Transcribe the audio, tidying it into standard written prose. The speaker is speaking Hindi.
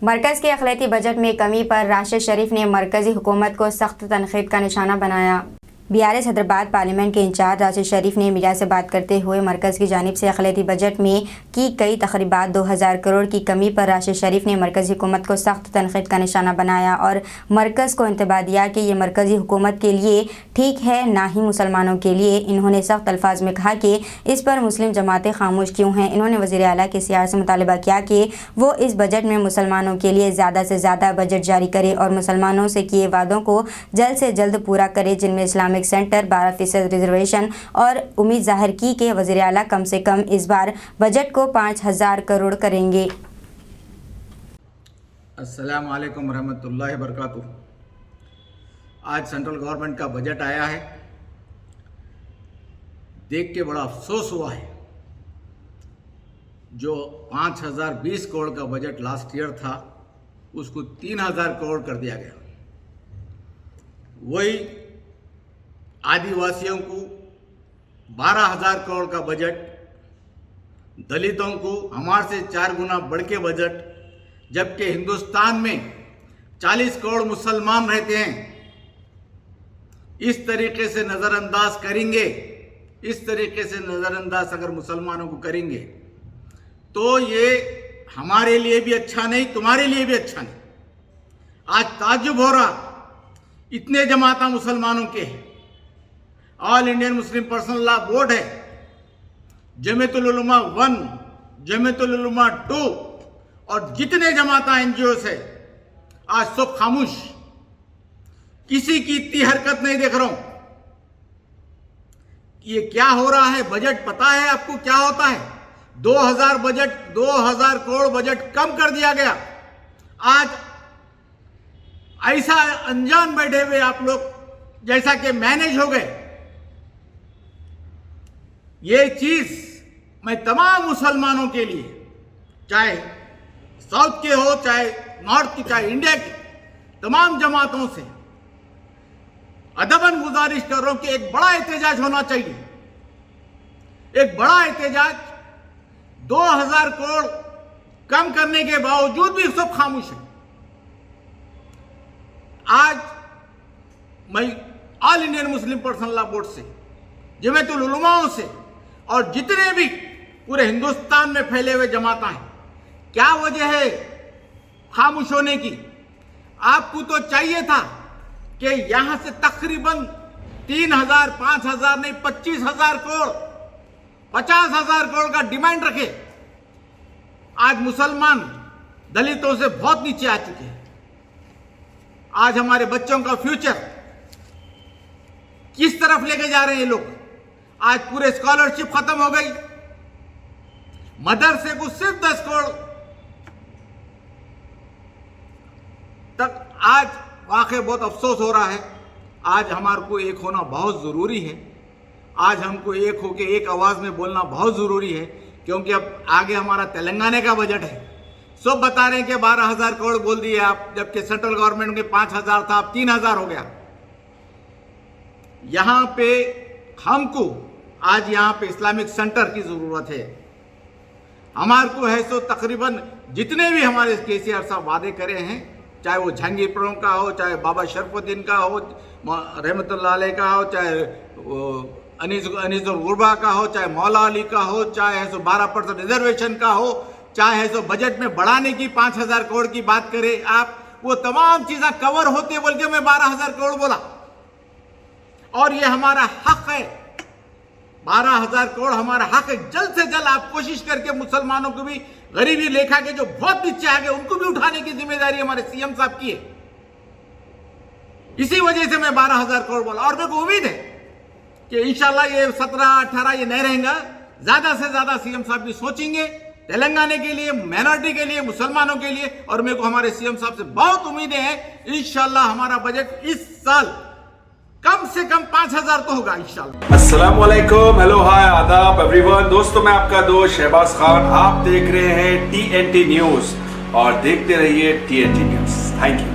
मरकज़ के अक़लियती बजट में कमी पर राशिद शरीफ ने मरकज़ी हुकूमत को सख्त तनक़ीद का निशाना बनाया। BRS हैदराबाद पार्लियामेंट के इंचार्ज राशिद शरीफ ने मीडिया से बात करते हुए मरकज़ की जानिब से अक़लियती बजट में की गई तक़रीबात 2000 करोड़ की कमी पर राशिद शरीफ ने मरकज़ी हुकूमत को सख्त तनक़ीद का निशाना बनाया और मरकज़ को इंतबाह दिया कि ये मरकज़ी हुकूमत के लिए ठीक है, ना ही मुसलमानों के लिए। इन्होंने सख्त अल्फाज में कहा कि इस पर मुस्लिम जमातें खामोश क्यों हैं। इन्होंने वज़ीर आला के सियार से मुतालबा किया कि वो इस बजट में मुसलमानों के लिए ज़्यादा से ज़्यादा बजट जारी करे और मुसलमानों से किए वादों को जल्द से जल्द पूरा करे, जिनमें इस्लामिक सेंटर, 12% रिजर्वेशन, और उम्मीद जाहिर की कि वज़ीर आला कम से कम इस बार बजट को 5000 करोड़ करेंगे। अस्सलाम वालेकुम रहमतुल्लाहि बरकातुहू। आज सेंट्रल गवर्नमेंट का बजट आया है, देख के बड़ा अफसोस हुआ है। जो 5020 करोड़ का बजट लास्ट ईयर था उसको 3000 करोड़ कर दिया गया। वही आदिवासियों को 12000 करोड़ का बजट, दलितों को हमारे से 4 गुना बढ़ के बजट, जबकि हिंदुस्तान में 40 करोड़ मुसलमान रहते हैं। इस तरीके से नज़रअंदाज करेंगे, इस तरीके से नज़रअंदाज अगर मुसलमानों को करेंगे तो ये हमारे लिए भी अच्छा नहीं, तुम्हारे लिए भी अच्छा नहीं। आज ताज्जुब हो रहा, इतने जमाता मुसलमानों के हैं। All Indian Muslim personal law board है, जमीयतुल उलमा 1, जमीयतुल उलमा 2 और जितने जमाता NGOs है, आज सब खामोश। किसी की इतनी हरकत नहीं देख रहा हूं। ये क्या हो रहा है? बजट पता है आपको क्या होता है? 2000 करोड़ बजट कम कर दिया गया। आज ऐसा अनजान बैठे हुए आप लोग जैसा कि मैनेज हो गए। ये चीज मैं तमाम मुसलमानों के लिए, चाहे साउथ के हो, चाहे नॉर्थ के, चाहे इंडिया के, तमाम जमातों से अदबन गुजारिश कर रहा हूं कि एक बड़ा एहतजाज होना चाहिए। एक बड़ा एहतजाज। 2000 करोड़ कम करने के बावजूद भी सब खामोश है। आज मैं all Indian Muslim personal law board से, जमीयतुल उलमाओं से और जितने भी पूरे हिंदुस्तान में फैले हुए जमाता हैं, क्या वजह है खामोश होने की? आपको तो चाहिए था कि यहां से तकरीबन 3000, 5000 नहीं 25000 करोड़, 50000 करोड़ का डिमांड रखे। आज मुसलमान दलितों से बहुत नीचे आ चुके हैं। आज हमारे बच्चों का फ्यूचर किस तरफ लेके जा रहे हैं ये लोग? आज पूरे स्कॉलरशिप खत्म हो गई। मदरसे को सिर्फ 10 करोड़ तक। आज वाकई बहुत अफसोस हो रहा है। आज हमारे को एक होना बहुत जरूरी है। आज हमको एक होके एक आवाज में बोलना बहुत जरूरी है, क्योंकि अब आगे हमारा तेलंगाना का बजट है। सब बता रहे हैं कि 12000 करोड़ बोल दिए आप, जबकि सेंट्रल गवर्नमेंट के 5000 था, अब 3000 हो गया। यहां पे हमको आज यहां पे इस्लामिक सेंटर की जरूरत है। हमारे को है सो तकरीबन जितने भी हमारे KCR साहब वादे करे हैं, चाहे वो जहांगीरपुरों का हो, चाहे बाबा शरफुद्दीन का हो, रहमतुल्लाह अलैह का हो, चाहे अनीसुल गुरबा का हो, चाहे मौला अली का हो, चाहे है सो 12% रिजर्वेशन का हो, चाहे है सो बजट में बढ़ाने की 5000 करोड़ की बात करें आप, वो तमाम चीजें कवर होते बोल के मैं 12000 करोड़ बोला। और ये हमारा हक है, 12000 करोड़ हमारा हक है। जल्द से जल्द आप कोशिश करके मुसलमानों को भी, गरीबी लेखा के जो बहुत नीचे आ गए, उनको भी उठाने की जिम्मेदारी हमारे CM साहब की है। इसी वजह से मैं 12000 करोड़ बोला। और मेरे को उम्मीद है कि इंशाल्लाह ये 17-18 ये नहीं रहेगा। ज्यादा से ज्यादा CM साहब भी सोचेंगे तेलंगाना के लिए, माइनॉरिटी के लिए, मुसलमानों के लिए। और मेरे को हमारे CM साहब से बहुत उम्मीदें हैं। इंशाल्लाह हमारा बजट इस साल कम से कम 5000 तो होगा इंशाल्लाह। अस्सलाम वालेकुम, हेलो, हाय, आदाब एवरीवन। दोस्तों, मैं आपका दोस्त शहबाज खान। आप देख रहे हैं TNT न्यूज और देखते रहिए TNT न्यूज। Thank you.